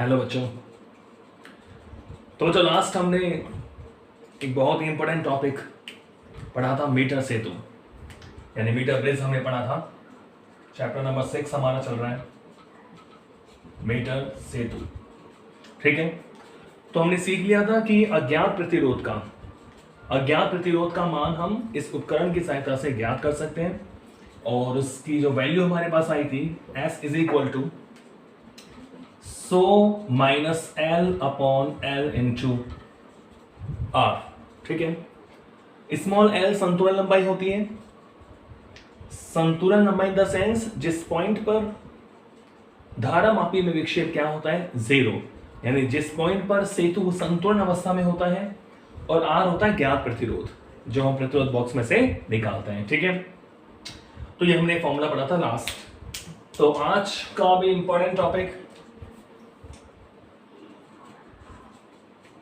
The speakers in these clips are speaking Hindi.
हेलो बच्चों। तो बच्चों लास्ट हमने एक बहुत ही इंपॉर्टेंट टॉपिक पढ़ा था, मीटर सेतु यानी मीटर ब्रिज हमने पढ़ा था। चैप्टर नंबर 6 हमारा चल रहा है, मीटर सेतु। ठीक है, तो हमने सीख लिया था कि अज्ञात प्रतिरोध का मान हम इस उपकरण की सहायता से ज्ञात कर सकते हैं, और उसकी जो वैल्यू हमारे पास आई थी S is equal to 100 minus L upon L into R। ठीक है, स्मॉल l संतुलन लंबाई होती है। संतुलन लंबाई इन द सेंस जिस पॉइंट पर धारामापी में विक्षेप क्या होता है, 0, यानी जिस पॉइंट पर सेतु संतुलन अवस्था में होता है, और R होता है ज्ञात प्रतिरोध जो हम प्रतिरोध बॉक्स में से निकालते हैं। ठीक है, तो ये हमने फॉर्मूला पढ़ा था लास्ट। तो आज का भी इंपॉर्टेंट टॉपिक,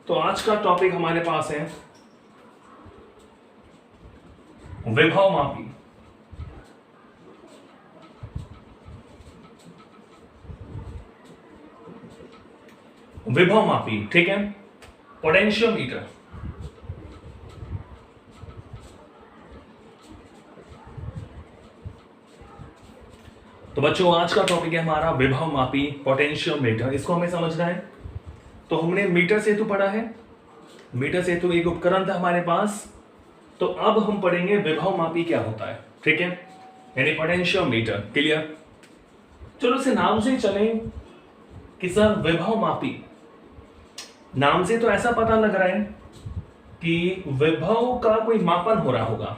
तो आज का टॉपिक हमारे पास है विभव मापी। विभव मापी, ठीक है, पोटेंशियोमीटर। तो बच्चों आज का टॉपिक है हमारा विभव मापी पोटेंशियोमीटर। इसको हमें समझना है। तो हमने मीटर सेतु पढ़ा है, मीटर सेतु एक उपकरण था हमारे पास। तो अब हम पढ़ेंगे विभव मापी क्या होता है। ठीक है, यानी पोटेंशियोमीटर। क्लियर? चलो इसे नाम से चलें कि सर विभव मापी, नाम से तो ऐसा पता लग रहा है कि विभव का कोई मापन हो रहा होगा,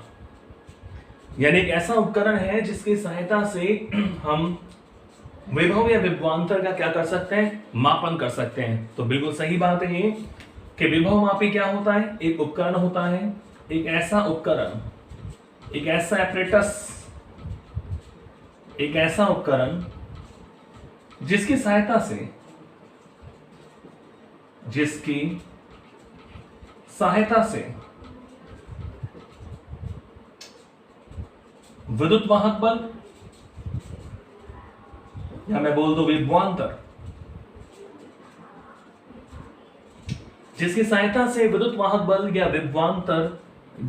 यानी एक ऐसा उपकरण है जिसकी सहायता से हम विभव या विभवांतर का क्या कर सकते हैं, मापन कर सकते हैं। तो बिल्कुल सही बात है ये कि विभव मापी क्या होता है, एक उपकरण होता है, एक ऐसा उपकरण, एक ऐसा एपरेटस, एक ऐसा उपकरण जिसकी सहायता से विद्युत वाहक बल, या मैं बोल दूं विभवांतर, जिसकी सहायता से विद्युत वाहक बल या विभवांतर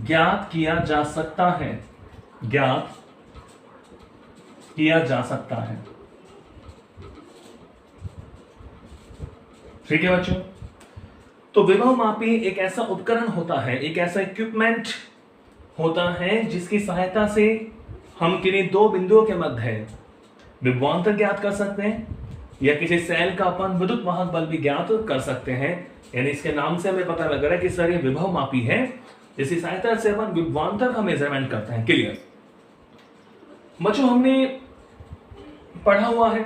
ज्ञात किया जा सकता है, ज्ञात किया जा सकता है। ठीक है बच्चों, तो विभव मापी एक ऐसा उपकरण होता है, एक ऐसा इक्विपमेंट होता है जिसकी सहायता से हम किन्हीं दो बिंदुओं के मध्य विभवांतर ज्ञात कर सकते हैं, या किसी सेल का अपन विद्युत वाहक बल भी ज्ञात कर सकते हैं। यानी इसके नाम से हमें पता लग रहा है कि सर ये विभव मापी है, जिसकी सहायता से अपन विभवांतर का मेजरमेंट करते हैं। क्लियर? बच्चों हमने पढ़ा हुआ है,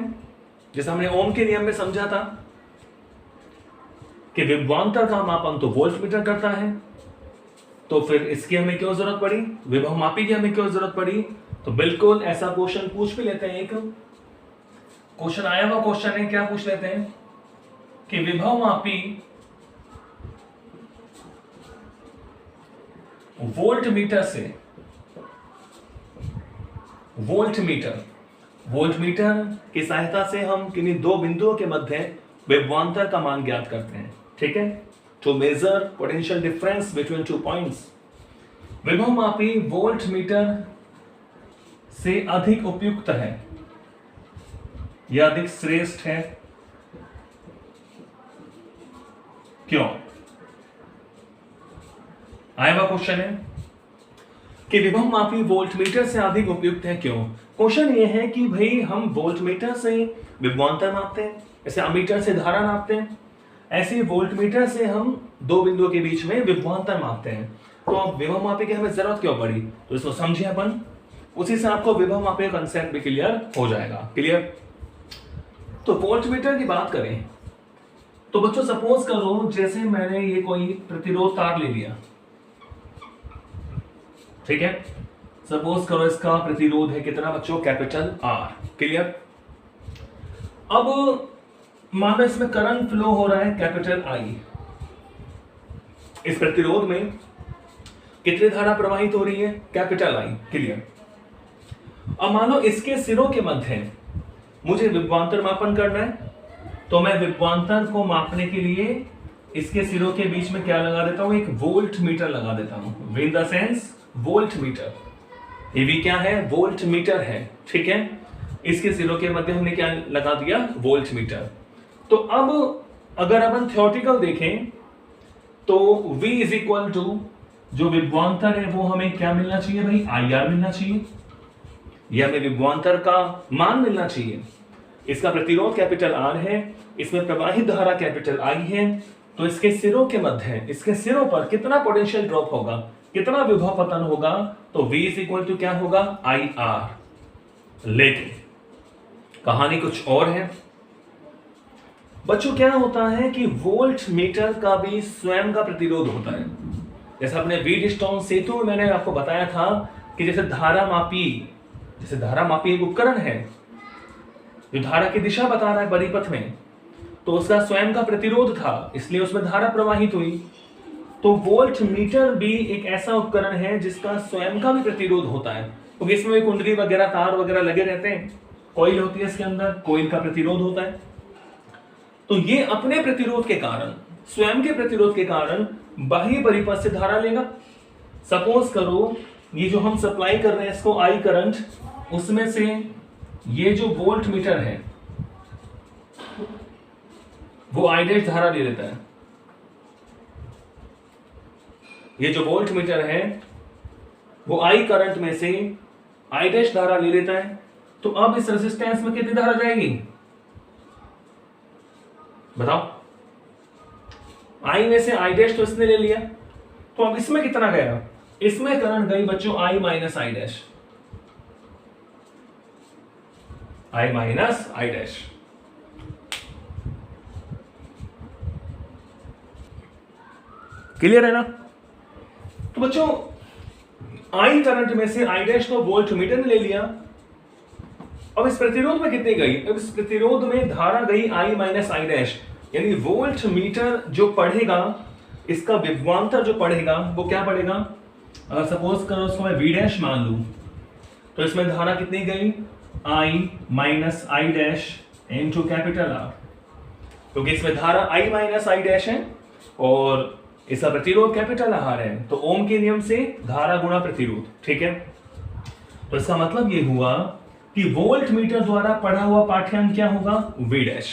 जैसे हमने ओम के नियम में समझा था कि विभवांतर का मापन तो वोल्टमीटर करता है। तो फिर इसकी हमें क्यों जरूरत पड़ी, विभव मापी की हमें क्यों जरूरत पड़ी? तो बिल्कुल ऐसा क्वेश्चन पूछ भी लेते हैं, एक क्वेश्चन आया हुआ क्वेश्चन है, क्या पूछ लेते हैं कि विभव मापी वोल्टमीटर की सहायता से हम किन्हीं दो बिंदुओं के मध्य विभवांतर का मान ज्ञात करते हैं। ठीक है, to measure potential difference between two points. विभव मापी वोल्टमीटर से अधिक उपयुक्त है या अधिक श्रेष्ठ है, क्यों? आया हुआ क्वेश्चन है कि विभव मापी वोल्टमीटर से अधिक उपयुक्त है, क्यों? क्वेश्चन ये है कि भाई हम वोल्टमीटर से विभवांतर मापते हैं, जैसे अमीटर से धारा नापते हैं, ऐसे वोल्टमीटर से हम दो बिंदुओं के बीच में विभवांतर मापते हैं। तो अब विभव मापी की हमें जरूरत क्यों पड़ी, तो इसको समझिए अपन, उसी से आपको विभव मापी का कंसेप्ट भी क्लियर हो जाएगा। क्लियर? तो वोल्टमीटर की बात करें तो बच्चों सपोज करो जैसे मैंने ये कोई प्रतिरोध तार ले लिया। ठीक है, सपोज करो इसका प्रतिरोध है कितना बच्चों, कैपिटल R। क्लियर? अब मान लो इसमें करंट फ्लो हो रहा है कैपिटल I। इस प्रतिरोध में कितनी धारा प्रवाहित हो रही है, कैपिटल I। क्लियर? अब मान लो इसके सिरों के मध्य मुझे विभवांतर मापन करना है, तो मैं विभवांतर को मापने के लिए इसके सिरों के बीच में क्या लगा देता हूं, एक वोल्ट मीटर लगा देता हूं, in the sense volt meter. ये भी क्या है, वोल्ट मीटर है, ठीक है। इसके सिरों के मध्य हमने क्या लगा दिया, वोल्ट मीटर। तो अब अगर अपन थ्योरेटिकल देखें तो V इज इक्वल टू जो विभवांतर है वो हमें क्या मिलना चाहिए भाई, IR मिलना चाहिए, या हमें विभवांतर का मान मिलना चाहिए। इसका प्रतिरोध कैपिटल R है, इसमें प्रवाहित धारा कैपिटल I है, तो इसके सिरों के मध्य, इसके सिरों पर कितना पोटेंशियल ड्रॉप होगा, कितना विभव पतन होगा, तो V इज इक्वल टू क्या होगा, IR। लेकिन कहानी कुछ और है बच्चों। क्या होता है कि वोल्ट मीटर का भी स्वयं का प्रतिरोध होता है। जैसे अपने व्हीटस्टोन सेतु में मैंने आपको बताया था कि जैसे धारा मापी एक उपकरण है जो धारा की दिशा बता रहा है परिपथ में, तो उसका स्वयं का प्रतिरोध था, इसलिए उसमें धारा प्रवाहित हुई। तो वोल्ट मीटर भी एक ऐसा उपकरण है जिसका स्वयं का भी प्रतिरोध होता है, क्योंकि तो इसमें कुंडली वगैरह, तार वगैरह लगे रहते हैं, कॉइल होती है इसके अंदर, कॉइल का प्रतिरोध होता है। तो ये अपने प्रतिरोध के कारण, स्वयं के प्रतिरोध के कारण बाह्य परिपथ से धारा लेगा। सपोज करो ये जो हम सप्लाई कर रहे हैं इसको आई करंट, उसमें से ये जो वोल्ट मीटर है वो आई डैश धारा ले लेता है। ये जो वोल्ट मीटर है वो आई करंट में से आई डैश धारा ले लेता है। तो अब इस रेजिस्टेंस में कितनी धारा जाएगी बताओ, आई में से आई डैश तो इसने ले लिया, तो अब इसमें कितना गया, इसमें करंट गई बच्चों I minus I dash, I minus I dash. Clear है ना। तो बच्चों आई करंट में से आई डैश तो वोल्ट मीटर ने ले लिया। अब इस प्रतिरोध में कितनी गई, अब इस प्रतिरोध में धारा गई आई माइनस आई डैश, यानी वोल्ट मीटर जो पढ़ेगा, इसका विभवांतर जो पढ़ेगा वो क्या पढ़ेगा, अगर सपोज करो उसको मैं वी डैश मान लूं, तो इसमें धारा कितनी गई, I minus I dash into capital R, क्योंकि इसमें धारा आई माइनस आई डैश है और इसका प्रतिरोध कैपिटल आर है, तो ओम के नियम से धारा गुणा प्रतिरोध, ठीक है। तो इसका मतलब ये हुआ कि वोल्ट मीटर द्वारा पढ़ा हुआ पाठ्यांक क्या होगा, वी डैश।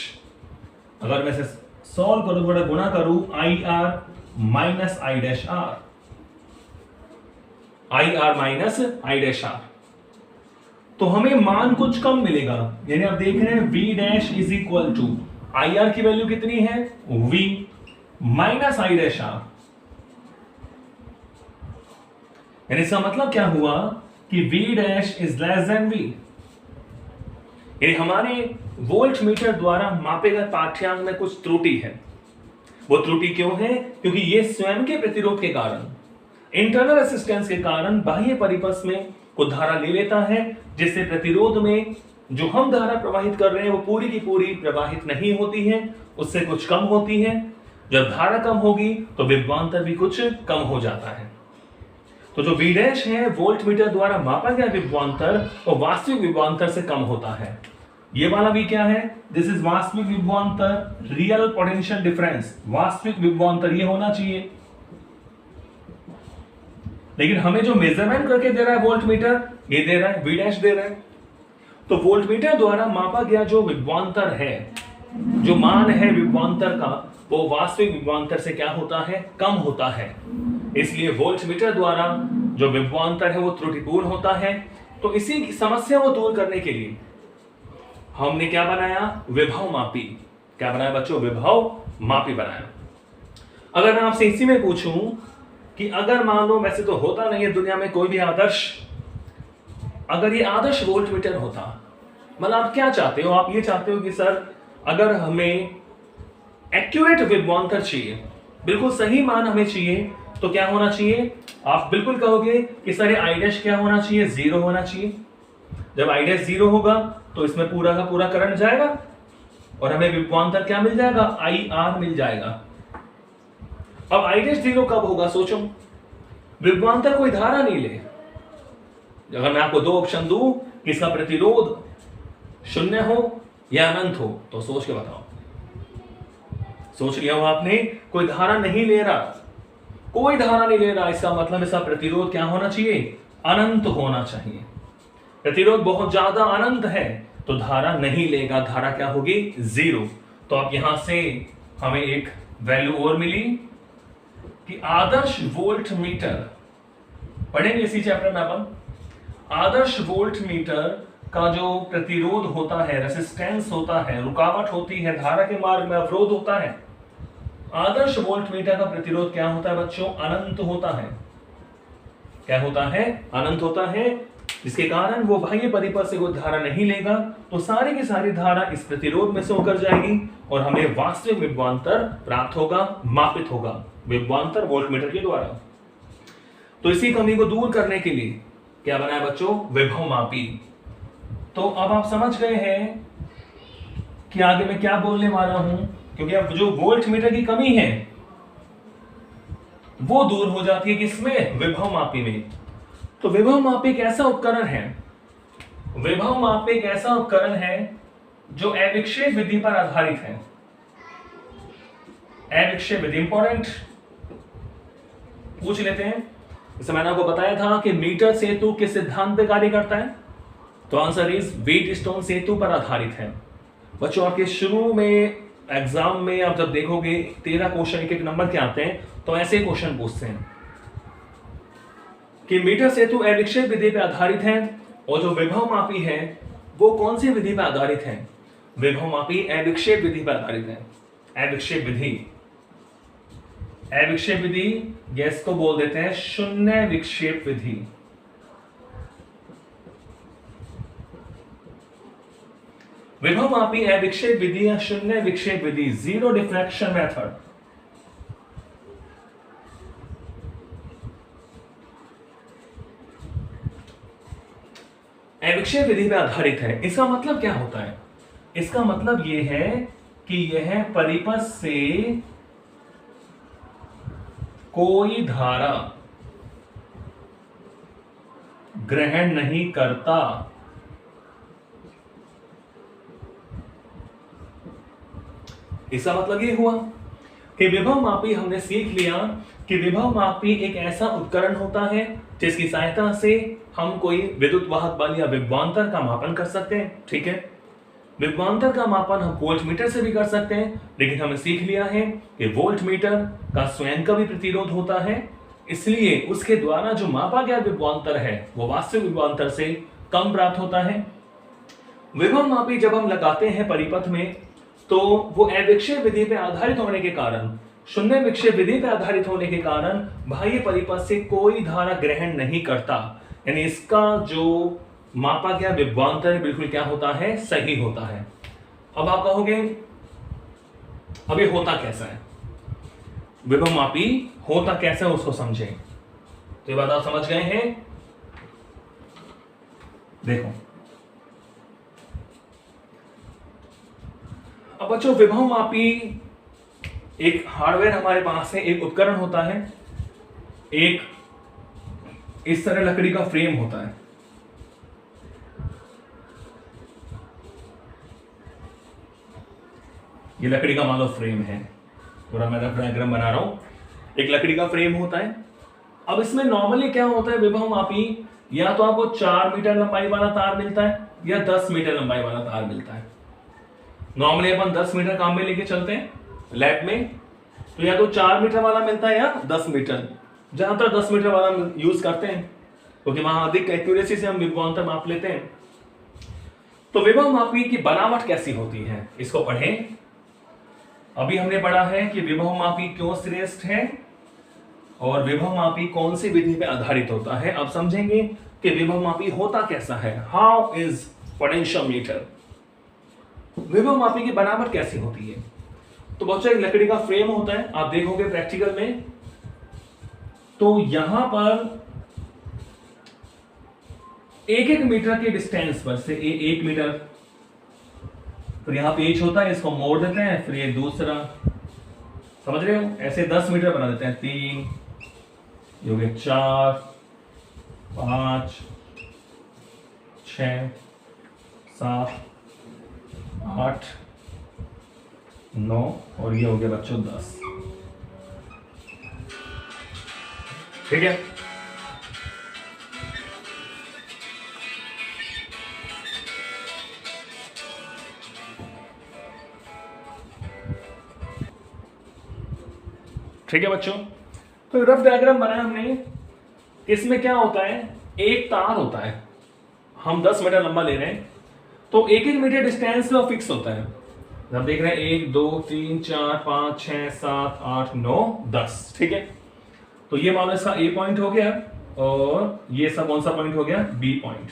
अगर मैं इसे सॉल्व करूं, थोड़ा गुणा करूं, I R minus I dash R, I R minus I dash R, तो हमें मान कुछ कम मिलेगा। यानी आप देख रहे हैं V dash is equal to I R की वैल्यू कितनी है, V minus I dash R. यानी इसका मतलब क्या हुआ कि V dash is less than V. यानी हमारे वोल्ट मीटर द्वारा मापे गए पाठ्यांक में कुछ त्रुटि है। वो त्रुटि क्यों है, क्योंकि ये स्वयं के प्रतिरोध के कारण, इंटरनल रेसिस्टेंस के कारण बाह्य परिपथ में को धारा ले लेता है, जिससे प्रतिरोध में जो हम धारा प्रवाहित कर रहे हैं वो पूरी की पूरी प्रवाहित नहीं होती है, उससे कुछ कम होती है। जब धारा कम होगी तो विभवांतर भी कुछ कम हो जाता है। तो जो वी डैश है वोल्ट मीटर द्वारा मापा गया विभवांतर वो वास्तविक विभवांतर से कम होता है। ये वाला भी क्या है, दिस इज वास्तविक विभवांतर, रियल पोटेंशियल डिफरेंस, वास्तविक विभवांतर ये होना चाहिए। लेकिन हमें जो मेजरमेंट करके दे रहा है वोल्ट मीटर, ये दे रहा है वी डैश दे रहा है। तो वोल्ट मीटर द्वारा मापा गया जो विभवांतर है, जो मान है विभवांतर का, वो वास्तविक विभवांतर से क्या होता है, कम होता है। इसलिए वोल्ट मीटर द्वारा जो विभवांतर है वो त्रुटिपूर्ण होता है। तो इसी समस्या को दूर करने के लिए हमने क्या बनाया, विभव मापी। क्या बनाया बच्चों, विभव मापी बनाया। अगर मैं आपसे इसी में पूछूं कि अगर मान लो, वैसे तो होता नहीं है दुनिया में कोई भी आदर्श, अगर ये आदर्श वोल्ट मीटर होता, मतलब आप क्या चाहते हो, आप ये चाहते हो कि सर अगर हमें एक्यूरेट विभवांतर चाहिए, बिल्कुल सही मान हमें चाहिए, तो क्या होना चाहिए, आप बिल्कुल कहोगे कि सर ये आई डैश क्या होना चाहिए, जीरो होना चाहिए। जब आई डैश जीरो होगा तो इसमें पूरा का पूरा करंट जाएगा और हमें विभवांतर क्या मिल जाएगा, आई आर मिल जाएगा। अब आई डैश जीरो कब होगा, सोचो, विभवांतर कोई धारा नहीं ले। अगर मैं आपको दो ऑप्शन दूं कि इसका प्रतिरोध शून्य हो या अनंत हो, तो सोच के बताओ। सोच लिया हो आपने, कोई धारा नहीं ले रहा, कोई धारा नहीं ले रहा, इसका मतलब इसका प्रतिरोध क्या होना चाहिए, अनंत होना चाहिए। प्रतिरोध बहुत ज्यादा अनंत है तो धारा नहीं लेगा, धारा क्या होगी, जीरो। तो अब यहां से हमें एक वैल्यू और मिली कि आदर्श वोल्ट मीटर, पढ़ेंगे इसी चैप्टर में अपन, आदर्श वोल्ट मीटर का जो प्रतिरोध होता है, रेसिस्टेंस होता है, रुकावट होती है, धारा के मार्ग में अवरोध होता है, आदर्श वोल्ट मीटर का प्रतिरोध क्या होता है बच्चों, अनंत होता है। क्या होता है, अनंत होता है, जिसके कारण वो बाह्य परिपथ से कोई धारा नहीं लेगा, तो सारी की सारी धारा इस प्रतिरोध में से होकर जाएगी और हमें वास्तविक विभवांतर प्राप्त होगा, मापित होगा विभवांतर वोल्टमीटर के द्वारा। तो इसी कमी को दूर करने के लिए क्या बनाया बच्चों, विभव मापी। तो अब आप समझ गए हैं कि आगे मैं क्या बोलने वाला हूं, क्योंकि अब जो वोल्ट मीटर की कमी है वो दूर हो जाती है किसमें, विभव मापी में। तो विभव मापी एक ऐसा उपकरण है, विभव मापी एक ऐसा उपकरण है जो अविक्षेप विधि पर आधारित है। अविक्षेप विधि इंपॉर्टेंट पूछ लेते हैं। जैसे मैंने आपको बताया था कि मीटर सेतु किस सिद्धांत पे कार्य करता है, तो आंसर इज व्हीटस्टोन सेतु पर आधारित है। बच्चों आपके शुरू में एग्जाम में आप जब देखोगे 13 क्वेश्चन एक एक नंबर के आते हैं, तो ऐसे क्वेश्चन पूछते हैं कि मीटर सेतु अविक्षेप विधि पर आधारित है और जो विभव मापी है वो कौन सी विधि पर आधारित है, विभव मापी अविक्षेप विधि पर आधारित है। अविक्षेप विधि, अविक्षेप विधि गैस को बोल देते हैं शून्य विक्षेप विधि। विभव मापी अविक्षेप विधि या शून्य विक्षेप विधि, जीरो डिफ्लेक्शन मेथड। अविक्षेप विधि पर आधारित है, इसका मतलब क्या होता है, इसका मतलब यह है कि यह परिपथ से कोई धारा ग्रहण नहीं करता। इसका मतलब ये हुआ कि विभव मापी, हमने सीख लिया कि विभव मापी एक ऐसा उपकरण होता है जिसकी सहायता से हम कोई विद्युत वाहक बल या विभवांतर का मापन कर सकते हैं। ठीक है, विभवांतर का मापन हम वोल्टमीटर से भी कर सकते हैं, लेकिन हमने सीख लिया है कि वोल्टमीटर का स्वयं का भी प्रतिरोध होता है, इसलिए उसके द्वारा जो मापा गया विभवांतर है वो वास्तविक विभवांतर से कम प्राप्त होता है। विभव मापी जब हम लगाते हैं परिपथ में तो वो अविक्षेप विधि पर आधारित होने के कारण, शून्य विक्षेप विधि पर आधारित होने के कारण बाह्य परिपथ से कोई धारा ग्रहण नहीं करता, यानी इसका जो मापा गया विभवांतर बिल्कुल क्या होता है, सही होता है। अब आप कहोगे अब ये होता कैसा है, विभव मापी होता कैसा है उसको समझें। तो ये बात आप समझ गए हैं। देखो अब बच्चों, विभव मापी एक हार्डवेयर हमारे पास है, एक उपकरण होता है, एक इस तरह लकड़ी का फ्रेम होता है। ये लकड़ी का मान लो फ्रेम है, पूरा मैं रफ डायग्राम बना रहा हूं, एक लकड़ी का फ्रेम होता है। अब इसमें नॉर्मली क्या होता है, विभव मापी या तो आपको 4 मीटर लंबाई वाला तार मिलता है या 10 मीटर लंबाई वाला तार मिलता है। नॉर्मली अपन 10 मीटर काम में लेके चलते हैं लैब में, तो या तो 4 मीटर वाला मिलता है या 10 मीटर, ज्यादातर 10 मीटर वाला यूज करते हैं क्योंकि वहां अधिक एक्यूरेसी से हम विभवांतर माप लेते हैं। तो विभव मापी की बनावट कैसी होती है इसको पढ़ें। अभी हमने पढ़ा है कि विभव मापी क्यों श्रेष्ठ है और विभव मापी कौन सी विधि पर आधारित होता है। अब समझेंगे कि विभव मापी होता कैसा है, हाउ इज पोटेंशियोमीटर। विभव मापी की बनावट कैसी होती है, तो बच्चों एक लकड़ी का फ्रेम होता है, आप देखोगे प्रैक्टिकल में, तो यहां पर 1-1 मीटर के डिस्टेंस पर से 1 मीटर, फिर यहां पेच होता है, इसको मोड़ देते हैं, फिर ये दूसरा, समझ रहे हो, ऐसे 10 मीटर बना देते हैं, 3 ये हो गए, 4 5 6 7 8 9 और ये हो गया बच्चों 10। ठीक है, ठीक है बच्चों। तो रफ डायग्राम बनाया हमने। इसमें क्या होता है, एक तार होता है, हम 10 मीटर लंबा ले रहे हैं, तो 1-1 मीटर डिस्टेंस में फिक्स होता है। आप देख रहे हैं 1 2 3 4 5 6 7 8 9 10। ठीक है, तो ये मान लो इसका ए पॉइंट हो गया और ये सब कौन सा पॉइंट हो गया, बी पॉइंट।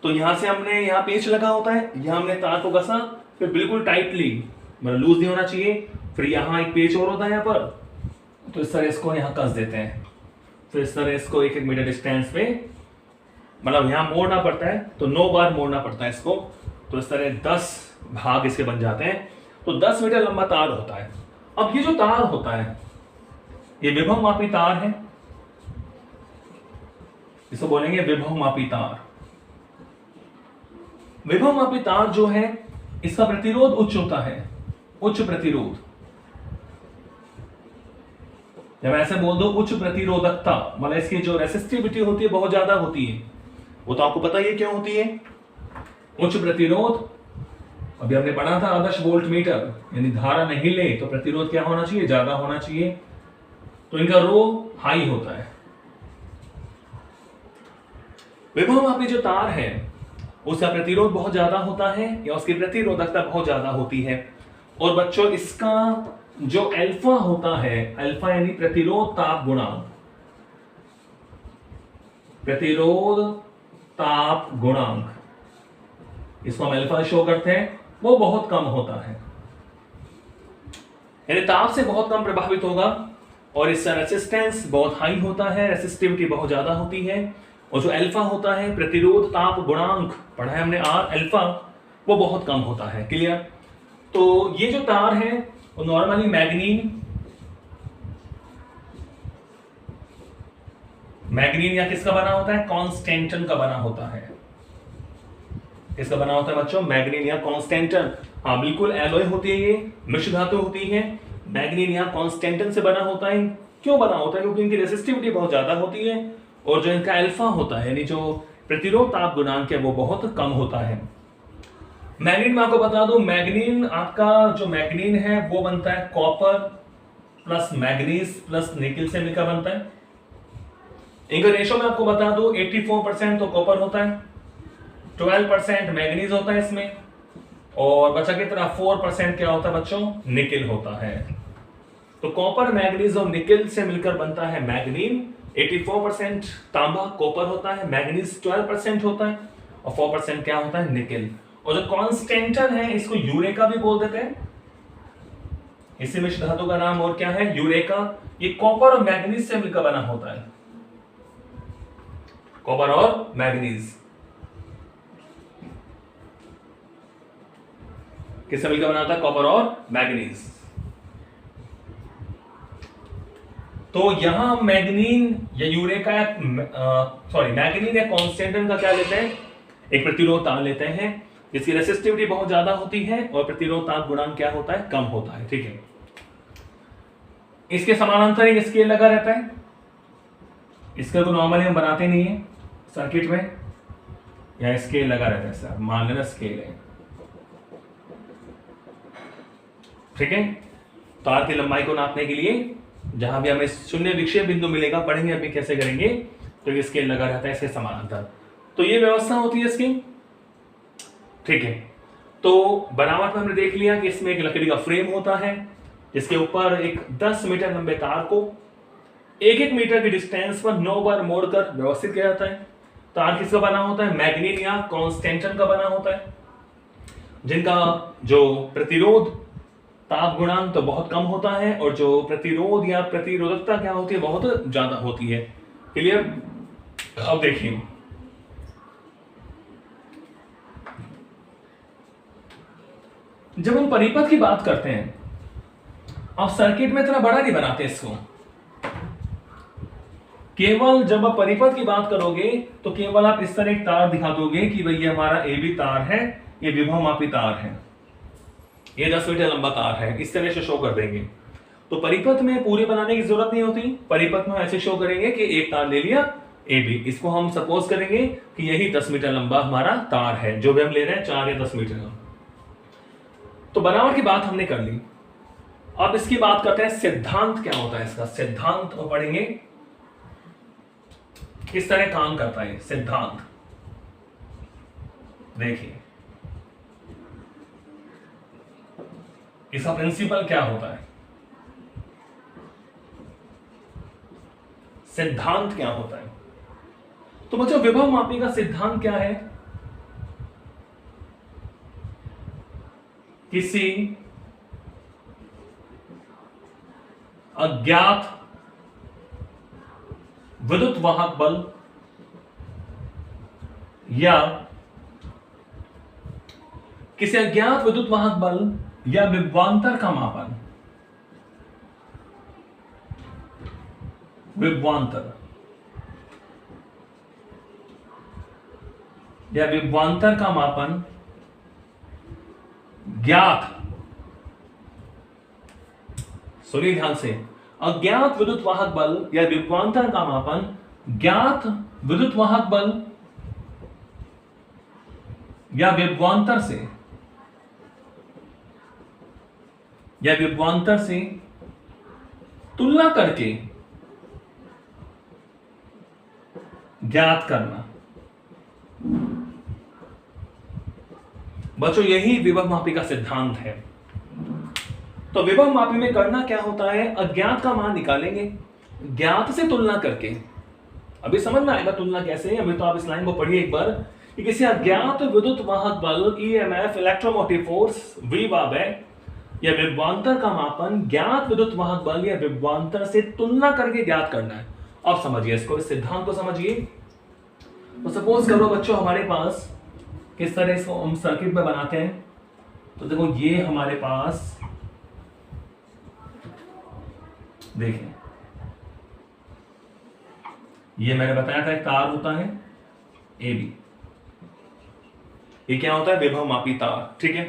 तो यहां से हमने यहां पेच लगा होता है, यहां हमने तार को कसा, फिर बिल्कुल टाइटली, मतलब लूज नहीं होना चाहिए। फिर यहां एक पेच और होता है यहां पर, तो इस तरह इसको यहां कस देते हैं। फिर इस तरह इसको 1-1 मीटर डिस्टेंस पे, मतलब यहां मोड़ना पड़ता है, तो 9 बार मोड़ना पड़ता है इसको। तो इस तरह 10 भाग इसके बन जाते हैं। तो 10 मीटर लंबा तार होता है। अब ये जो तार होता है, ये विभव मापी तार है, इसको बोलेंगे विभव मापी तार। विभव मापी तार जो है, इसका प्रतिरोध उच्च होता है, उच्च प्रतिरोध। जब ऐसे बोल दो उच्च प्रतिरोधकता, मतलब इसकी जो रेसिस्टिविटी होती है बहुत ज्यादा होती है। वो तो आपको पता ही है क्यों होती है, उच्च प्रतिरोध। अभी हमने पढ़ा था आदर्श वोल्ट मीटर, यानी धारा नहीं ले तो प्रतिरोध क्या होना चाहिए, ज्यादा होना चाहिए। तो इनका रो हाई होता है। विभव मापी जो तार है उसका प्रतिरोध बहुत ज्यादा होता है, या उसकी प्रतिरोधकता बहुत ज्यादा होती है। और बच्चों इसका जो अल्फा होता है, अल्फा यानी प्रतिरोध ताप गुणांक, प्रतिरोध ताप गुणांक, इसको हम अल्फा शो करते हैं, वो बहुत कम होता है, यानी ताप से बहुत कम प्रभावित होगा। और इसका रेसिस्टेंस बहुत हाई होता है, रेसिस्टिविटी बहुत ज्यादा होती है। और जो अल्फा होता है, प्रतिरोध ताप गुणांक, पढ़ा है हमने आर अल्फा, वो बहुत कम होता है। क्लियर। तो ये जो तार है वो नॉर्मली मैग्नीन या किसका बना होता है, कॉन्स्टेंटन का बना होता है। किसका बना होता है बच्चों, मैग्नीन या कॉन्स्टेंटन। हाँ बिल्कुल, एलॉय होती है, ये मिश्र धातु होती है। मैग्नीन या कॉन्स्टेंटन से बना होता है। क्यों बना होता है, क्योंकि इनकी रेसिस्टिविटी बहुत ज्यादा होती है, और जो इनका अल्फा होता है, यानी जो प्रतिरोध ताप गुणांक है, वो बहुत कम होता है। मैग्नीन में आपको बता दूं, मैग्नीन आपका जो मैग्नीन है वो बनता है copper plus manganese plus nickel से मिलकर बनता है। इनका रेशो में आपको बता दूं, 84% तो कॉपर होता है, 12% मैग्नीज होता है इसमें, और बचा की तरह 4% क्या होता है बच्चों, निकिल होता है। तो कॉपर मैग्नीज और निकिल से मिलकर बनता है मैग्नीन। 84% तांबा कॉपर होता है, मैग्नीज 12% होता है, और 4% क्या होता है, निकिल। और जो कॉन्स्टेंटन है इसको यूरेका भी बोल देते हैं। इसी मिश्र धातु का नाम और क्या है, यूरेका। ये कॉपर और मैग्नीज से मिलकर बना होता है, कॉपर और मैग्नीज किससे मिलकर बना होता है, कॉपर और मैग्नीज। तो यहां मैग्नीन या यूरेका मैग्नीन या कॉन्स्टेंटन का क्या लेते हैं, एक प्रतिरोध ताप लेते हैं जिसकी रेसिस्टिविटी बहुत ज्यादा होती है, और प्रतिरोध ताप गुणांक क्या होता है, कम होता है। ठीक है, इसके समानांतर एक स्केल लगा रहता है। इसका को नॉर्मली हम बनाते नहीं है सर्किट में, या स्केल लगा रहता है, सर मान लेना स्केल है। ठीक है, तार की लंबाई को नापने के लिए जहां भी हमें शून्य विक्षेप बिंदु मिलेगा, पढ़ेंगे अभी कैसे करेंगे, तो ये स्केल लगा रहता है इसके समानांतर। तो ये व्यवस्था होती है इसकी। ठीक है, तो बनावट में हमने देख लिया कि इसमें एक लकड़ी का फ्रेम होता है, जिसके ऊपर एक 10 मीटर लंबे तार को 1-1 मीटर की डिस्टेंस पर 9 बार मोड़कर व्यवस्थित किया जाता है। तार किसका बना होता है, मैग्नीन या कॉन्स्टेंटन का बना होता है, जिनका जो प्रतिरोध ताप गुणांक तो बहुत कम होता है, और जो प्रतिरोध या प्रतिरोधकता क्या होती है, बहुत ज्यादा होती है। क्लियर। अब देखिए, जब हम परिपथ की बात करते हैं, आप सर्किट में इतना बड़ा नहीं बनाते इसको, केवल जब आप परिपथ की बात करोगे तो केवल आप इस तरह एक तार दिखा दोगे कि भाई ये हमारा ए बी तार है, ये विभव मापी तार है। ये 10 मीटर लंबा तार है, इस तरह से शो कर देंगे। तो परिपथ में पूरे बनाने की जरूरत नहीं होती, परिपथ में ऐसे शो करेंगे कि एक तार ले लिया ए बी, इसको हम सपोज करेंगे कि यही 10 मीटर लंबा हमारा तार है, जो भी हम ले रहे हैं 4 या 10 मीटर का। तो बनावट की बात हमने कर ली, अब इसकी बात करते हैं सिद्धांत क्या होता है इसका। सिद्धांत को पढ़ेंगे किस तरह काम करता है सिद्धांत। देखिए इसका प्रिंसिपल क्या होता है, सिद्धांत क्या होता है। तो बच्चों विभव मापी का सिद्धांत क्या है, किसी अज्ञात विद्युत वाहक बल या किसी अज्ञात विद्युत वाहक बल या विभवांतर का मापन, विभवांतर या विभवांतर का मापन ज्ञात, सुनिए ध्यान से, अज्ञात विद्युत वाहक बल या विभवांतर का मापन ज्ञात विद्युत वाहक बल या विभवांतर से तुलना करके ज्ञात करना। बच्चों यही विभव मापी का सिद्धांत है। तो विभव मापी में करना क्या होता है, अज्ञात का मान निकालेंगे ज्ञात से तुलना करके। अभी समझ में आएगा तुलना कैसे है, अभी तो आप इस लाइन को पढ़िए एक बार कि किसी अज्ञात विद्युत वाहक बल ईएमएफ इलेक्ट्रोमोटिव फोर्स V वेग या विभवांतर का मापन ज्ञात विद्युत वाहक बल या विभवांतर से तुलना करके ज्ञात करना है। अब समझिए इसको, इस सिद्धांत को समझिए। तो सपोज करो बच्चों हमारे पास किस तरह इसको हम सर्किट में बनाते हैं। तो देखो ये हमारे पास देखें, ये मैंने बताया था एक तार होता है ए बी, ये क्या होता है विभव मापी तार, ठीक है।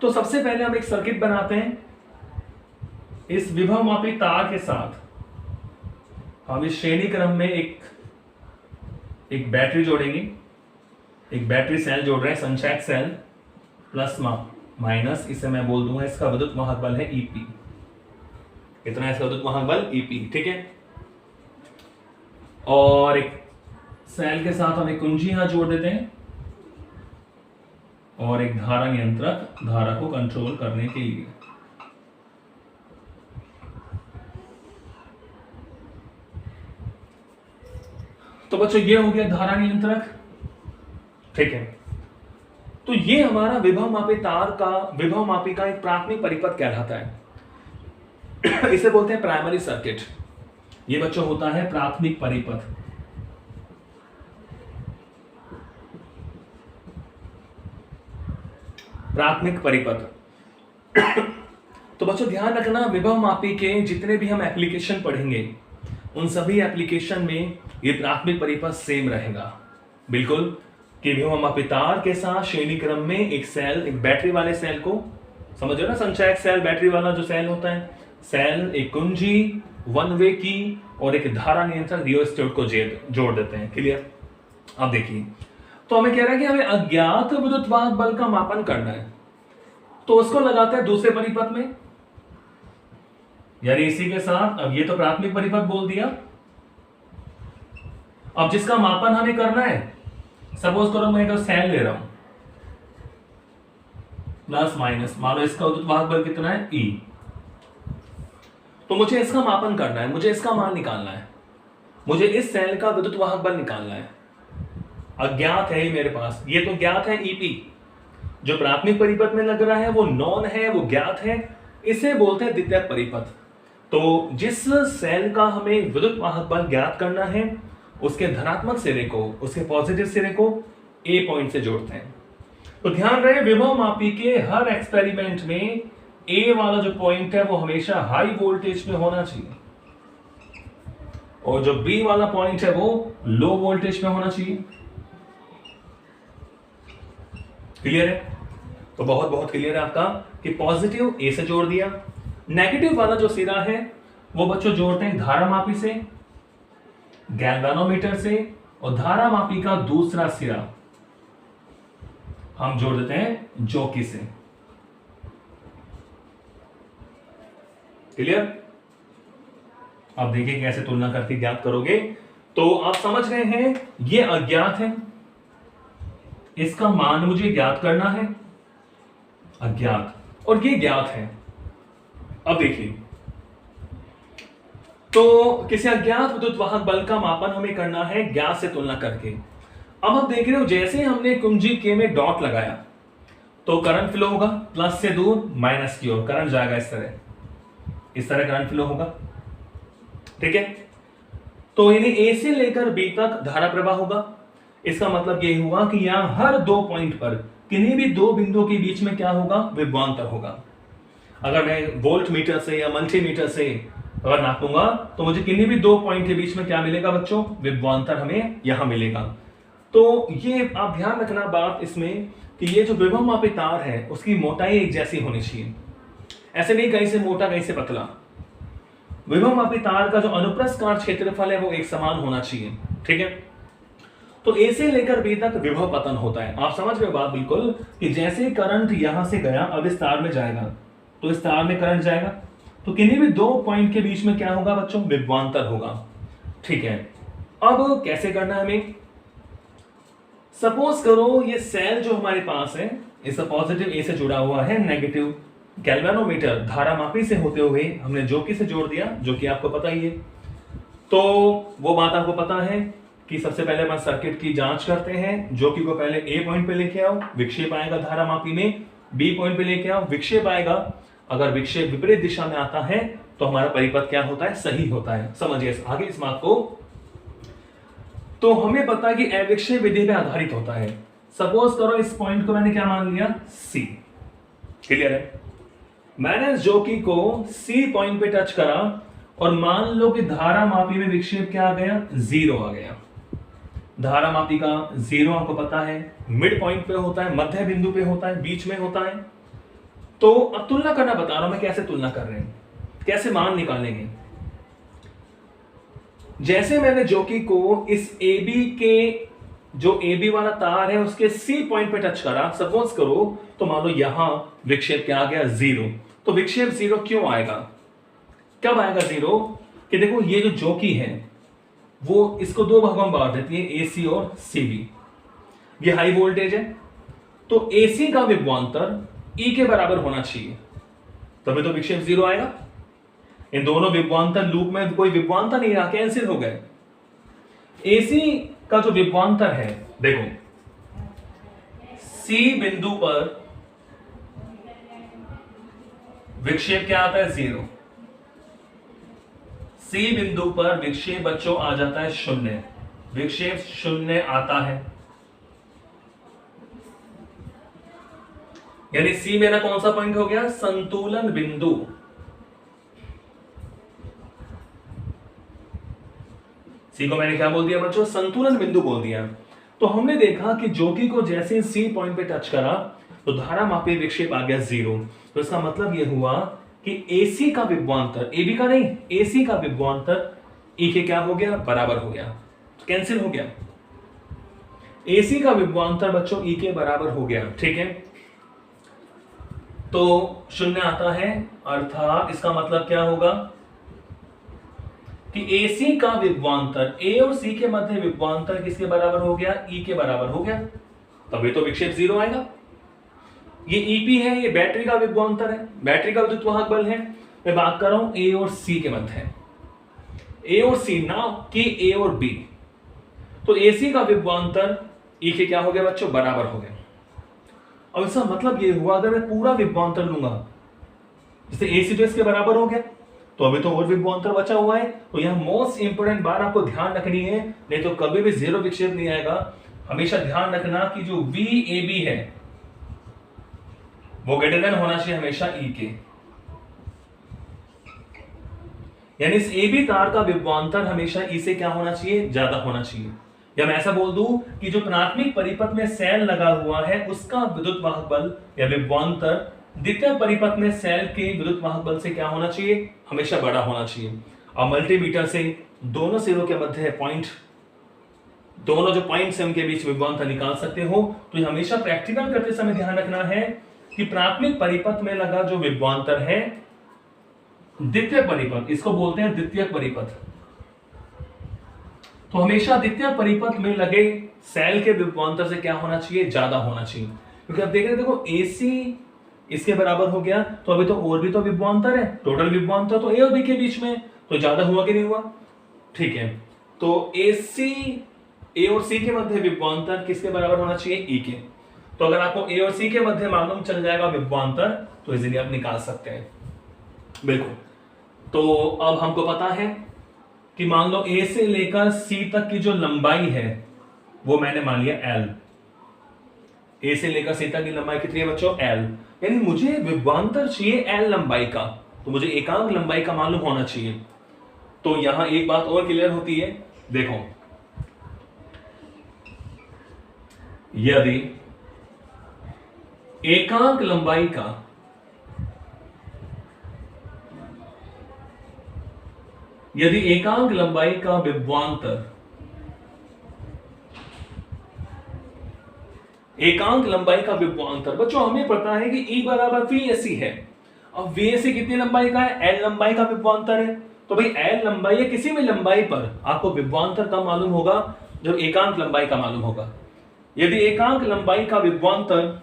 तो सबसे पहले हम एक सर्किट बनाते हैं, इस विभव मापी तार के साथ हम इस श्रेणी क्रम में एक बैटरी जोड़ेंगे, एक बैटरी सेल जोड़ रहे हैं, संचयक सेल प्लस माइनस, इसे मैं बोल दूंगा इसका विद्युत वाहक बल है ईपी, इतना इसका विद्युत वाहक बल ईपी, ठीक है। और एक सेल के साथ हम एक कुंजी यहां जोड़ देते हैं और एक धारा नियंत्रक धारा को कंट्रोल करने के लिए। तो बच्चों ये हो गया धारा नियंत्रक, ठीक है। तो ये हमारा विभव मापी तार का विभव मापी का एक प्राथमिक परिपथ कहलाता है। इसे बोलते हैं प्राइमरी सर्किट। ये बच्चों होता है प्राथमिक परिपथ। प्राथमिक परिपथ। तो बच्चों ध्यान रखना, विभव मापी के जितने भी हम एप्लीकेशन पढ़ेंगे उन सभी एप्लीकेशन में ये प्राथमिक परिपथ सेम रहेगा बिल्कुल, कि विभव मापी तार के साथ श्रेणी क्रम में एक सेल, एक बैटरी वाले सेल को समझ रहे हो ना, संचयक सेल बैटरी वाला जो सेल होता है, सेल एक कुंजी वन वे की और एक धारा नियंत्रक रियोस्टेट को जोड़ देते हैं। क्लियर। अब देखिए, तो हमें कह रहा है कि हमें अज्ञात विद्युत वाहक बल का मापन करना है, तो उसको लगाते हैं दूसरे परिपथ में, यानी इसी के साथ। अब ये तो प्राथमिक परिपथ बोल दिया। अब जिसका मापन हमें करना है, सपोज करो मैं एक सेल ले रहा हूं प्लस माइनस, मान लो इसका विद्युत वाहक बल कितना है E, तो मुझे इसका मापन करना है, मुझे इसका मान निकालना है, मुझे इस सेल का विद्युत वाहक बल निकालना है। अज्ञात है मेरे पास, ये तो ज्ञात है EP, जो प्राथमिक परिपथ में लग रहा है वो नॉन है, वो ज्ञात है, इसे बोलते हैं द्वितीयक परिपथ। तो जिस सेल का हमें विद्युत वाहक बल ज्ञात करना है उसके धनात्मक सिरे को, उसके पॉजिटिव सिरे को A पॉइंट से जोड़ते हैं। तो ध्यान रहे, विभव मापी के हर एक्सपेरिमेंट में A वाला जो पॉइंट है वो हमेशा हाई वोल्टेज में होना चाहिए और जो B वाला पॉइंट है वो लो वोल्टेज में होना चाहिए। क्लियर है? तो बहुत बहुत क्लियर है आपका कि पॉजिटिव ए से जोड़ दिया, नेगेटिव वाला जो सिरा है वो बच्चों जोड़ते हैं धारामापी से, गैल्वेनोमीटर से, और धारामापी का दूसरा सिरा हम जोड़ देते हैं जॉकी से। क्लियर? अब देखिए कैसे तुलना करके ज्ञात करोगे। तो आप समझ रहे हैं ये अज्ञात है, इसका मान मुझे ज्ञात करना है, अज्ञात, और ये ज्ञात है। अब देखिए, तो किसी अज्ञात विद्युत वाहक बल का मापन हमें करना है ज्ञात से तुलना करके। अब आप देख रहे हो जैसे हमने कुंजी के में डॉट लगाया तो करंट फ्लो होगा, प्लस से दूर माइनस की ओर करंट जाएगा, इस तरह करंट फ्लो होगा। ठीक है, तो यानी ए से लेकर बी तक धारा प्रवाह होगा। इसका मतलब यह हुआ कि यहां हर दो पॉइंट पर किन्हीं भी दो बिंदुओं के बीच में क्या होगा, विभवांतर होगा। अगर मैं वोल्ट मीटर से या मल्टीमीटर से अगर नापूंगा तो मुझे किन्हीं भी दो पॉइंट के बीच में क्या मिलेगा बच्चों, विभवांतर हमें यहां मिलेगा। तो ये आप ध्यान रखना बात इसमें कि ये जो विभव मापी तार है उसकी मोटाई एक जैसी होनी चाहिए, ऐसे नहीं कहीं से मोटा कहीं से पतला। विभव मापी तार का जो अनुप्रस्थ क्षेत्रफल है वो एक समान होना चाहिए। ठीक है, तो ए से लेकर बी तक विभव पतन होता है। आप समझ रहे हो बात बिल्कुल, कि जैसे करंट यहां से गया अब इस तार में जाएगा तो इस तार में करंट जाएगा, तो किन्हीं भी दो पॉइंट के बीच में क्या होगा बच्चों, विभवांतर होगा। ठीक है, अब कैसे करना है हमें, सपोज करो ये सेल जो हमारे पास है इसका पॉजिटिव ए से जुड़ा हुआ है, नेगेटिव गैल्वेनोमीटर धारामापी से होते हुए हमने जॉकी से जोड़ दिया, जो कि आपको पता ही है। तो वो बात आपको पता है कि सबसे पहले हम सर्किट की जांच करते हैं। जॉकी को पहले ए पॉइंट पे लेके आओ, विक्षेप आएगा धारामापी में, बी पॉइंट पे लेके आओ, विक्षेप आएगा। अगर विक्षेप विपरीत दिशा में आता है तो हमारा परिपथ क्या होता है, सही होता है। समझिए आगे इस बात को। तो हमें पता है कि अविक्षेप विधि पे आधारित होता है। सपोज करो इस पॉइंट को मैंने क्या मान लिया, सी। क्लियर है, मैंने जॉकी को सी पॉइंट पे टच करा और मान लो कि धारामापी में विक्षेप क्या आ गया, जीरो आ गया। धारामापी का जीरो आपको पता है मिड पॉइंट पे होता है, मध्य बिंदु पे होता है, बीच में होता है। तो अब तुलना करना बता रहा हूं मैं, कैसे तुलना कर रहे हैं, कैसे मान निकालेंगे। जैसे मैंने जॉकी को इस AB के जो AB वाला तार है उसके C पॉइंट पे टच करा, सपोज करो, तो मान लो यहां विक्षेप क्या आ गया, जीरो। तो विक्षेप जीरो क्यों आएगा, कब आएगा जीरो, कि देखो ये जो जॉकी है वो इसको दो भागों में बांट देती है, AC और CB। ये हाई वोल्टेज है तो AC का विभवांतर E के बराबर होना चाहिए, तभी तो विक्षेप जीरो आएगा। इन दोनों विभवांतर लूप में कोई विभवांतर नहीं रहा, कैंसिल हो गए। AC का जो विभवांतर है देखो, C बिंदु पर विक्षेप क्या आता है, जीरो। C बिंदु पर विक्षेप बच्चों आ जाता है शून्य, विक्षेप शून्य आता है। यानी C मेरा कौन सा पॉइंट हो गया, संतुलन बिंदु। सी को मैंने क्या बोल दिया बच्चों, संतुलन बिंदु बोल दिया। तो हमने देखा कि जॉकी को जैसे सी पॉइंट पे टच करा तो धारामापी विक्षेप आ गया जीरो। तो इसका मतलब यह हुआ कि AC का विभवांतर, AB का नहीं, AC का विभवांतर E के क्या हो गया, बराबर हो गया, तो कैंसिल हो गया। AC का विभवांतर बच्चों E के बराबर हो गया। ठीक है, तो शून्य आता है, अर्थात इसका मतलब क्या होगा कि AC का विभवांतर A और C के मध्य विभवांतर किसके बराबर हो गया, E के बराबर हो गया, तभी तो विक्षेप जीरो आएगा। ये EP है, ये बैटरी का विभवांतर है, बैटरी का विद्युत वाहक बल है। मैं बात कर रहा हूं A और C के मध्य है, A और C ना कि A और B। तो AC का विभवांतर E के क्या हो गया बच्चों, बराबर हो गया। अब इसका मतलब ये हुआ अगर मैं पूरा विभवांतर लूंगा, जैसे AC जो इसके बराबर हो गया, तो अभी तो और विभवांतर बचा हुआ है। तो यहां मोस्ट इंपोर्टेंट बात आपको ध्यान रखनी है, नहीं तो कभी भी जीरो विक्षेप नहीं आएगा। हमेशा ध्यान रखना कि जो VAB है वो ग्रेटर देन होना चाहिए हमेशा E के, यानी इस AB तार का विभवांतर हमेशा E से क्या होना चाहिए, ज्यादा होना चाहिए। या मैं ऐसा बोल दूं कि जो धनात्मक परिपथ में सेल लगा हुआ है उसका विद्युत वाहक बल या विभवांतर द्वितीयक परिपथ में सेल के विद्युत वाहक बल से क्या होना चाहिए, हमेशा बड़ा होना चाहिए। अब मल्टीमीटर से दोनों सिरों के मध्य पॉइंट, दोनों जो पॉइंट्स हैं उनके बीच विभवांतर निकाल सकते हो। तो ये हमेशा प्रैक्टिकल करते समय ध्यान रखना है कि प्राथमिक परिपथ में लगा जो विभवांतर है द्वितीयक परिपथ, इसको बोलते हैं द्वितीयक परिपथ। तो हमेशा द्वितीयक परिपथ में लगे सेल के विभवांतर से क्या होना चाहिए, ज्यादा होना चाहिए। क्योंकि अब देख रहे देखो AC इसके बराबर हो गया, तो अभी तो और भी तो विभवांतर है, टोटल विभवांतर तो A और B के बीच में, तो ज्यादा हुआ कि नहीं हुआ, ठीक है। तो A और C के मध्य विभवांतर किसके बराबर होना चाहिए, E के। तो अगर आपको A और C के मध्य मालूम चल जाएगा विभवांतर, तो इजीली आप निकाल सकते हैं। बिल्कुल। तो अब हमको पता है कि मान लो A से लेकर C तक की जो लंबाई है वो मैंने मान लिया L। A से लेकर C तक की लंबाई कितनी है बच्चों, L। यानी मुझे विभवांतर चाहिए L लंबाई का, तो मुझे एकांक लंबाई का मालूम होना चाहिए। तो यहां एक बात और क्लियर होती है, देखो यदि एकांक लंबाई का विभवांतर एकांक लंबाई का विभवांतर, बच्चों हमें पता है कि E बराबर VAC है। अब VAC कितनी लंबाई का है, L लंबाई का विभवांतर है। तो भाई L लंबाई या किसी भी लंबाई पर आपको विभवांतर कब मालूम होगा, जब एकांक लंबाई का मालूम होगा। यदि एकांक लंबाई का विभवांतर,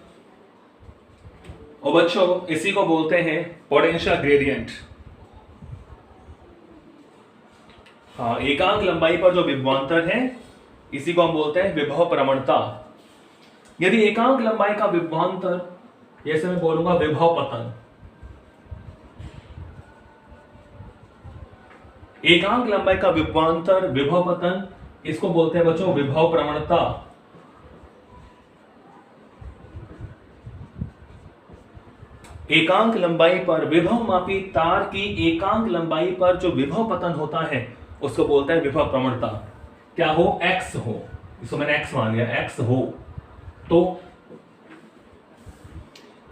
और बच्चों इसी को बोलते हैं पोटेंशियल ग्रेडियंट। हाँ, एकांक लंबाई पर जो विभवांतर है इसी को हम बोलते हैं विभव प्रवणता। यदि एकांक लंबाई का विभवांतर, जैसे मैं बोलूंगा विभव पतन, एकांक लंबाई का विभवांतर विभव पतन, इसको बोलते हैं बच्चों विभव प्रवणता। एकांक लंबाई पर विभव मापी तार की एकांक लंबाई पर जो विभव पतन होता है उसको बोलते हैं विभव प्रवणता। क्या हो, x हो, इसको मैंने x मान लिया, x हो। तो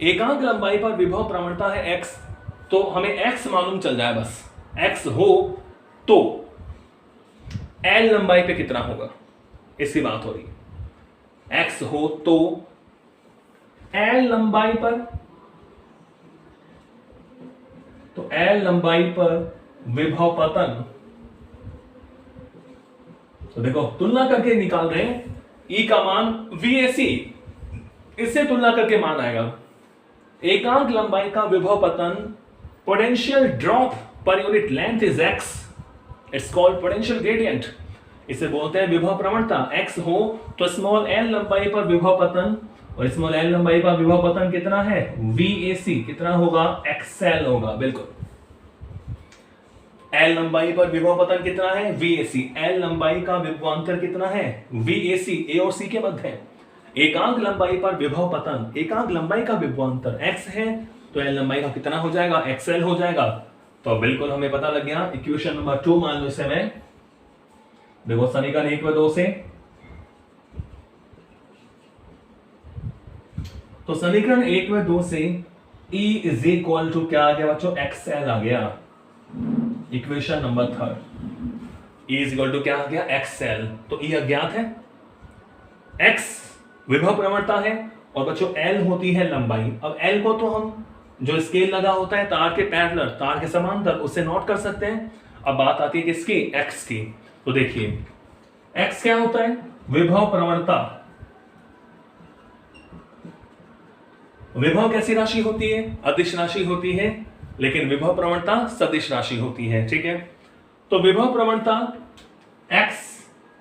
एकांक लंबाई पर विभव प्रवणता है x, तो हमें x मालूम चल जाए बस। x हो तो L लंबाई पे कितना होगा, इसकी बात हो रही। x हो तो L लंबाई पर, तो L लंबाई पर विभव पतन, तो देखो तुलना करके निकाल रहे हैं, E का मान VAC, इससे तुलना करके मान आएगा। एकांक लंबाई का विभव पतन, potential drop per unit length is x, it's called potential gradient. इसे बोलते हैं विभव प्रवणता। x हो तो स्मॉल l लंबाई पर विभव पतन, और स्मॉल l लंबाई पर विभव पतन कितना है, VAC, कितना होगा, XL होगा। बिल्कुल, L लंबाई पर विभव पतन कितना है, VAC। L लंबाई का विभवांतर कितना है, VAC, A और C के मध्य है। एकांक लंबाई पर विभव पतन, एकांक लंबाई का विभवांतर x है, तो L लंबाई का कितना हो जाएगा, XL हो जाएगा। तो बिल्कुल हमें पता लग गया। इक्वेशन नंबर 2 मान लो इसे मैं, देखो समीकरण 1 व 2 से, तो समीकरण 1 व 2 से E इज इक्वल टू क्या आ गया बच्चों, XL आ गया। Equation number 3, E is equal to क्या आ गया, XL। तो E अज्ञात है, X विभव प्रवणता है, और बच्चों L होती है लंबाई। अब L को तो हम जो स्केल लगा होता है तार के पैरेलल, तार के समांतर, उससे नोट कर सकते हैं। अब बात आती है किसकी, X की। तो देखिए X क्या होता है, विभव प्रवणता। विभव कैसी राशि होती है, अदिश राशि होती है, लेकिन विभव प्रवणता सदिश राशि होती है, ठीक है। तो विभव प्रवणता x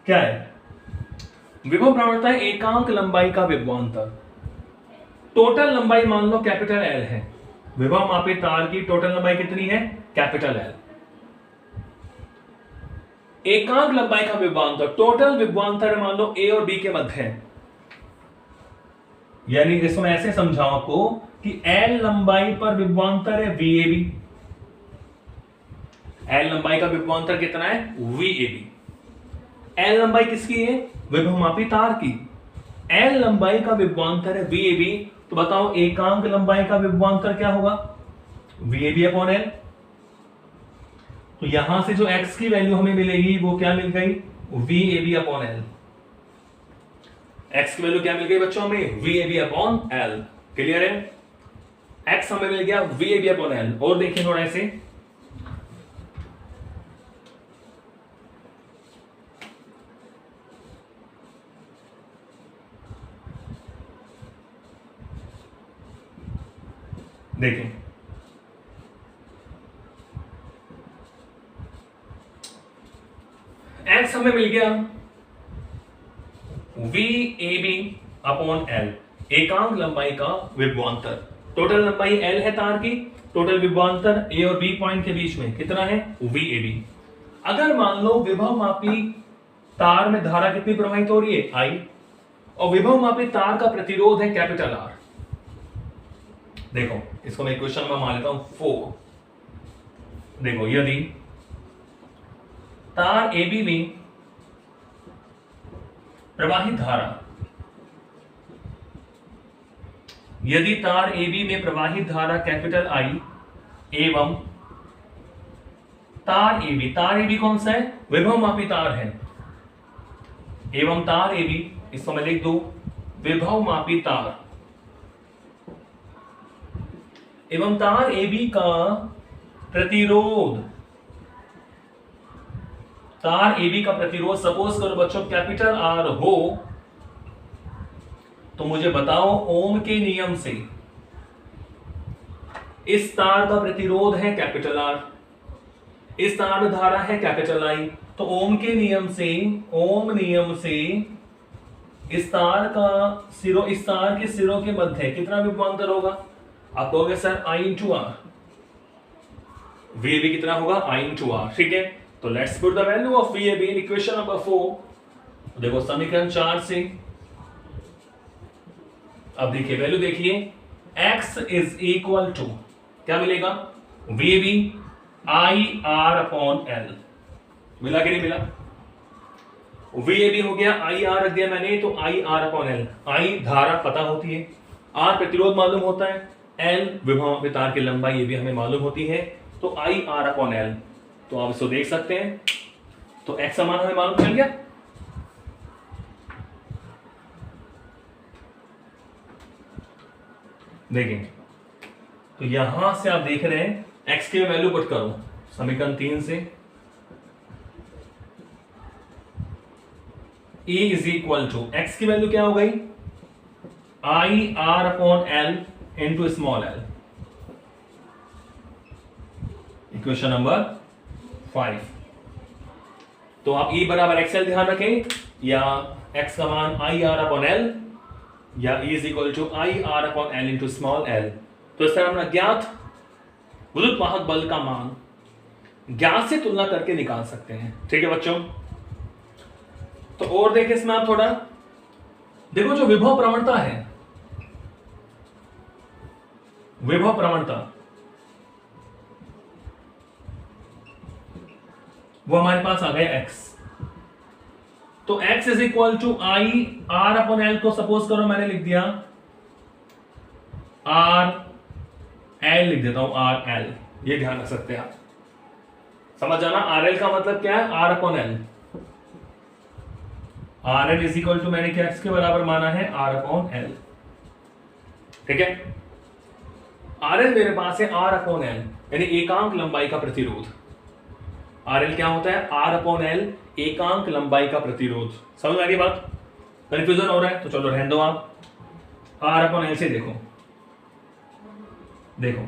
क्या है, विभव प्रवणता है एकांक लंबाई का विभवांतर। टोटल लंबाई मान लो कैपिटल L है, विभव मापी तार की टोटल लंबाई कितनी है, कैपिटल L। एकांक लंबाई का विभवांतर, टोटल विभवांतर मान लो A और B के मध्य है। यानी इसको मैं ऐसे समझाऊं आपको कि L लंबाई पर विभवांतर है VAB। L लंबाई का विभवांतर कितना है, VAB। L लंबाई किसकी है, विभवमापी तार की। एल लंबाई का विभवांतर है वी ए बी, तो बताओ एकांक लंबाई का विभवांतर क्या होगा, V A B upon L. तो यहां से जो x की वैल्यू हमें मिलेगी वो क्या मिल गई, V A B upon L. x की वैल्यू क्या मिल गई बच्चों हमें, V A B upon L. Clear है, x हमें मिल गया V A B upon L. और देखिए थोड़ा ऐसे, देखें x हमें मिल गया V A B upon L, एकांक लंबाई का विभवांतर। टोटल लंबाई एल है तार की, टोटल विभवांतर ए और बी पॉइंट के बीच में कितना है, वी ए बी। अगर मान लो विभव मापी तार में धारा कितनी प्रवाहित हो रही है, आई, और विभव मापी तार का प्रतिरोध है कैपिटल आर। देखो इसको मैं क्वेश्चन में मान लेता हूं 4। देखो यदि तार ए बी में प्रवाहित धारा, यदि तार ए बी में प्रवाहित धारा कैपिटल आई एवं तार ए बी कौन सा है, विभव मापी तार है, एवं तार ए बी, इसको मैं लिख दूं विभव मापी तार, एवं तार ए बी का प्रतिरोध, तार ए बी का प्रतिरोध सपोज करो बच्चों कैपिटल आर हो, तो मुझे बताओ ओम के नियम से इस तार का प्रतिरोध है कैपिटल आर, इस तार में धारा है कैपिटल आई, तो ओम के नियम से, ओम नियम से इस तार का सिरों, इस तार के सिरों के मध्य कितना विभवांतर होगा, आप कहोगे sir I into R, V A B कितना होगा, आई इंटू आर। ठीक है, तो let's put the value of V A B in equation number 4। देखो समीकरण 4 से, अब देखिए वैल्यू देखिए, x इज इक्वल टू क्या मिलेगा, V A B I R upon L. मिला कि नहीं मिला, वी ए बी हो गया, आई आर रख दिया मैंने, तो आई आर अपॉन एल। आई धारा पता होती है, आर प्रतिरोध मालूम होता है, एल विभव तार की लंबाई ये भी हमें मालूम होती है, तो आई आर अपॉन एल। तो आप इसको देख सकते हैं, तो x समान हमें मालूम चल गया। देखें तो यहां से आप देख रहे हैं x की वैल्यू पुट करो समीकरण 3 से, E is equal to x की वैल्यू क्या हो गई, I R upon L into small L. Equation number 5। तो आप E बराबर एक्सएल ध्यान रखें, या x का मान आई आर अपॉन एल, या E is equal to I R upon L into small L. तो इस तरह हम अज्ञात विद्युत वाहक बल का मान ज्ञात से तुलना करके निकाल सकते हैं। ठीक है बच्चों, तो और देखें इसमें आप थोड़ा देखो, जो विभव प्रवणता है, विभव प्रवणता वो हमारे पास आ गया x, तो x is equal to I R upon L को सपोज करो मैंने लिख दिया आर एल, लिख देता हूं आर एल, ये ध्यान रख सकते हैं आप, समझ जाना। आर एल का मतलब क्या है, R upon L, R L is equal to मैंने क्या x के बराबर माना है, आर अपॉन एल। ठीक है, आर एल मेरे पास है आर अपॉन एल, यानी एकांक लंबाई का प्रतिरोध। आर एल क्या होता है, आर अपॉन एल एकांक लंबाई का प्रतिरोध। समझ आ रही बात, कंफ्यूजन हो रहा है तो चलो रहने दो आप, आर अपॉन एल से देखो, देखो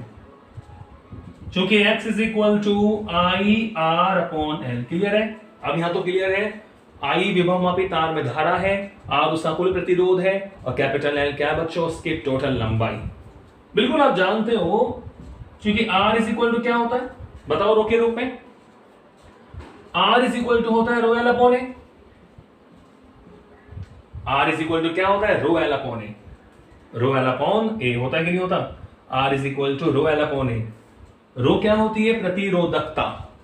चूंकि x is equal to I R upon L, clear है। अब यहां तो क्लियर है, आई विभव मापी तार में धारा है, आर उसका कुल प्रतिरोध है, और कैपिटल एल क्या है बच्चों, उसकी टोटल लंबाई। बिल्कुल आप जानते हो, क्योंकि आर इज इक्वल टू क्या होता है, बताओ रो के रूप में, आर इज इक्वल टू होता है rho L upon A. R is equal to क्या होता है, rho L upon A, rho L upon A होता है कि नहीं होता, R is equal to rho L upon A. Rho क्या होती है, प्रतिरोधकता,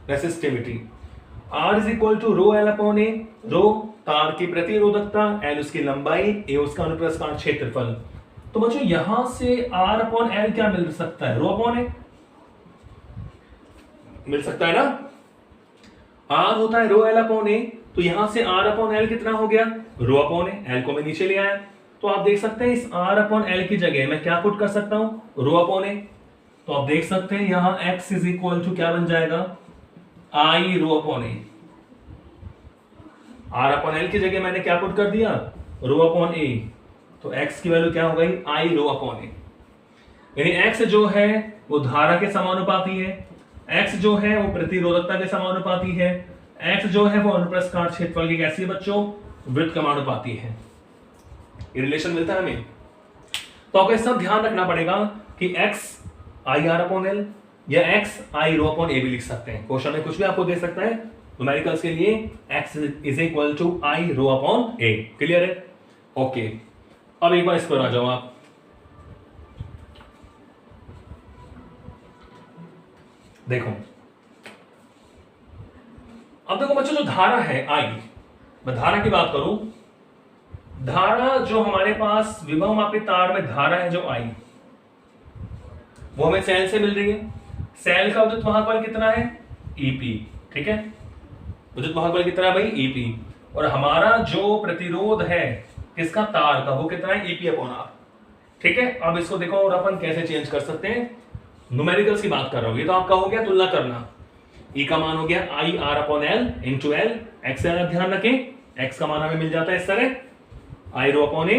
resistivity. R is equal to rho L upon A, rho तार की प्रतिरोधकता, L उसकी लंबाई, A उसका अनुप्रस्थ काट क्षेत्रफल। तो बच्चों यहां से R अपॉन L क्या मिल सकता है? रो अपॉन ए मिल सकता है ना। R होता है रो L अपॉन ए, तो यहां से R अपॉन L कितना हो गया? रो अपॉन ए। L को मैं नीचे ले आया, तो आप देख सकते हैं इस R अपॉन L की जगह मैं क्या पुट कर सकता हूं? रो अपॉन ए। तो आप देख सकते हैं यहां x इज इक्वल टू क्या बन जाएगा? I rho upon A. R upon L की जगह मैंने क्या पुट कर दिया? रो अपॉन ए। तो x की वैल्यू क्या हो गई? I रो अपॉन ए। यानी x जो है वो धारा के समानुपाती है, x जो है वो प्रतिरोधकता के समानुपाती है, x जो है वो अनुप्रस्थ काट क्षेत्रफल की कैसी है बच्चों? वृत्त कमानुपाती है। ये रिलेशन मिलता है हमें। तो आपको इसका ध्यान रखना पड़ेगा कि x I R upon L या x I रो अपॉन ए भी लिख सकते हैं। क्वेश्चन में कुछ भी आपको दे सकता है न्यूमेरिकल्स के लिए। x is equal to I rho upon A. क्लियर है? ओके, अब एक बार इस पर आ जाओ आप। देखो, अब देखो बच्चों, जो धारा है I, मैं धारा की बात करूं, धारा जो हमारे पास विभव मापी तार में धारा है जो I, वो हमें सेल से मिल रही है। सेल का विद्युत वाहक बल कितना है? EP। ठीक है, विद्युत वाहक बल कितना है भाई? EP। और हमारा जो प्रतिरोध है किसका? तार का, वो कितना है? EP upon R। ठीक है, अब इसको देखो और अपन कैसे चेंज कर सकते हैं। न्यूमेरिकल्स की बात कर रहा हूं, ये तो आपका हो गया तुलना करना। E का मान हो गया I R upon L into L। X का ध्यान रखें, X का मान हमें मिल जाता है इस तरह, I रो अपॉन ए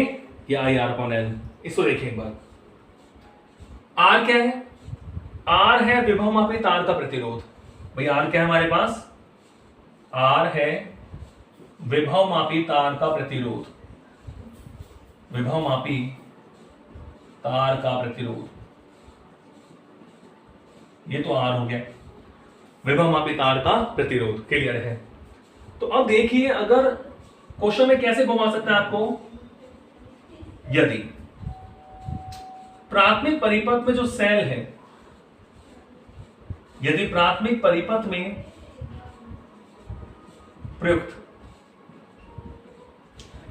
या I R अपॉन L। इसको देखिए एक बार। R क्या है? R है विभव मापी तार का प्रतिरोध। भाई R क्या है हमारे पास? R है विभव मापी तार का प्रतिरोध। विभव मापी तार का प्रतिरोध, ये तो R हो गया, विभव मापी तार का प्रतिरोध। क्लियर है? तो अब देखिए, अगर क्वेश्चन में कैसे घुमा सकता है आपको, यदि प्राथमिक परिपथ में जो सेल है, यदि प्राथमिक परिपथ में प्रयुक्त,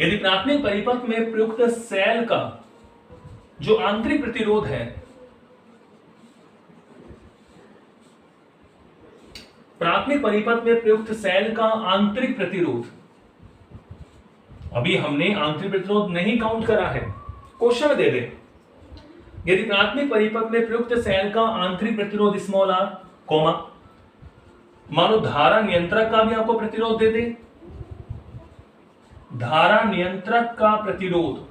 यदि प्राथमिक परिपथ में प्रयुक्त सेल का जो आंतरिक प्रतिरोध है, प्राथमिक परिपथ में प्रयुक्त सेल का आंतरिक प्रतिरोध, अभी हमने आंतरिक प्रतिरोध नहीं काउंट करा है, क्वेश्चन में दे दे, यदि प्राथमिक परिपथ में प्रयुक्त सेल का आंतरिक प्रतिरोध स्मॉल r, कॉमा, मानो धारा नियंत्रक का भी आपको प्रतिरोध दे दे, धारा नियंत्रक का प्रतिरोध,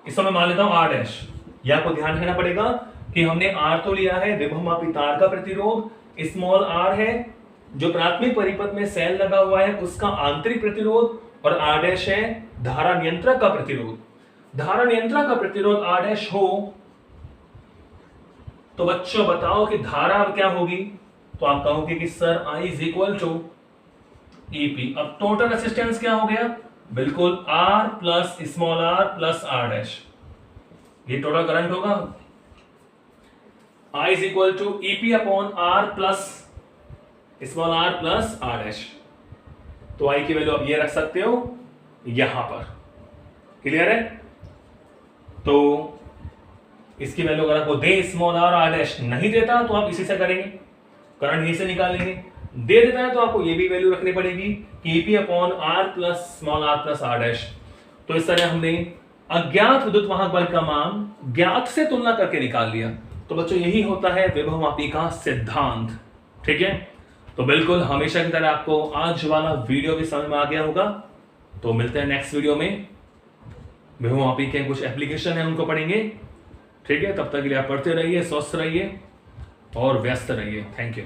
इस समय मान लेता हूं r डैश। यह आपको ध्यान रखना पड़ेगा कि हमने R तो लिया है विभव मापी तार का प्रतिरोध, स्मॉल r है जो प्राथमिक परिपथ में सेल लगा हुआ है उसका आंतरिक प्रतिरोध, और R डैश है धारा नियंत्रक का प्रतिरोध। धारा नियंत्रक का प्रतिरोध R डैश हो तो बच्चों बताओ कि धारा अब क्या होगी? तो आप कहोगे कि sir I is equal to EP। अब टोटल रेसिस्टेंस क्या हो गया? बिल्कुल R plus small r plus R dash, ये टोटल करंट होगा। I is equal to EP upon R plus small r plus R dash. तो I की वैल्यू आप ये रख सकते हो यहां पर। क्लियर है? तो इसकी वैल्यू अगर आपको दे स्मॉल r डैश, नहीं देता तो आप इसी से करेंगे, करंट यहीं से निकालेंगे। दे देता है तो आपको ये भी वैल्यू रखनी पड़ेगी कि EP upon R plus small r plus R dash. तो इस तरह हमने अज्ञात विद्युत वाहक बल का मान ज्ञात से तुलना करके निकाल लिया। तो बच्चों यही होता है विभव मापी का सिद्धांत। ठीक है, तो बिल्कुल हमेशा की तरह आपको आज वाला वीडियो भी समझ में आ गया होगा। तो मिलते हैं नेक्स्ट वीडियो में, विभव मापी के कुछ एप्लीकेशन है उनको पढ़ेंगे। ठीक है, तब तक के लिए आप पढ़ते रहिए, स्वस्थ रहिए और व्यस्त रहिए। Thank you.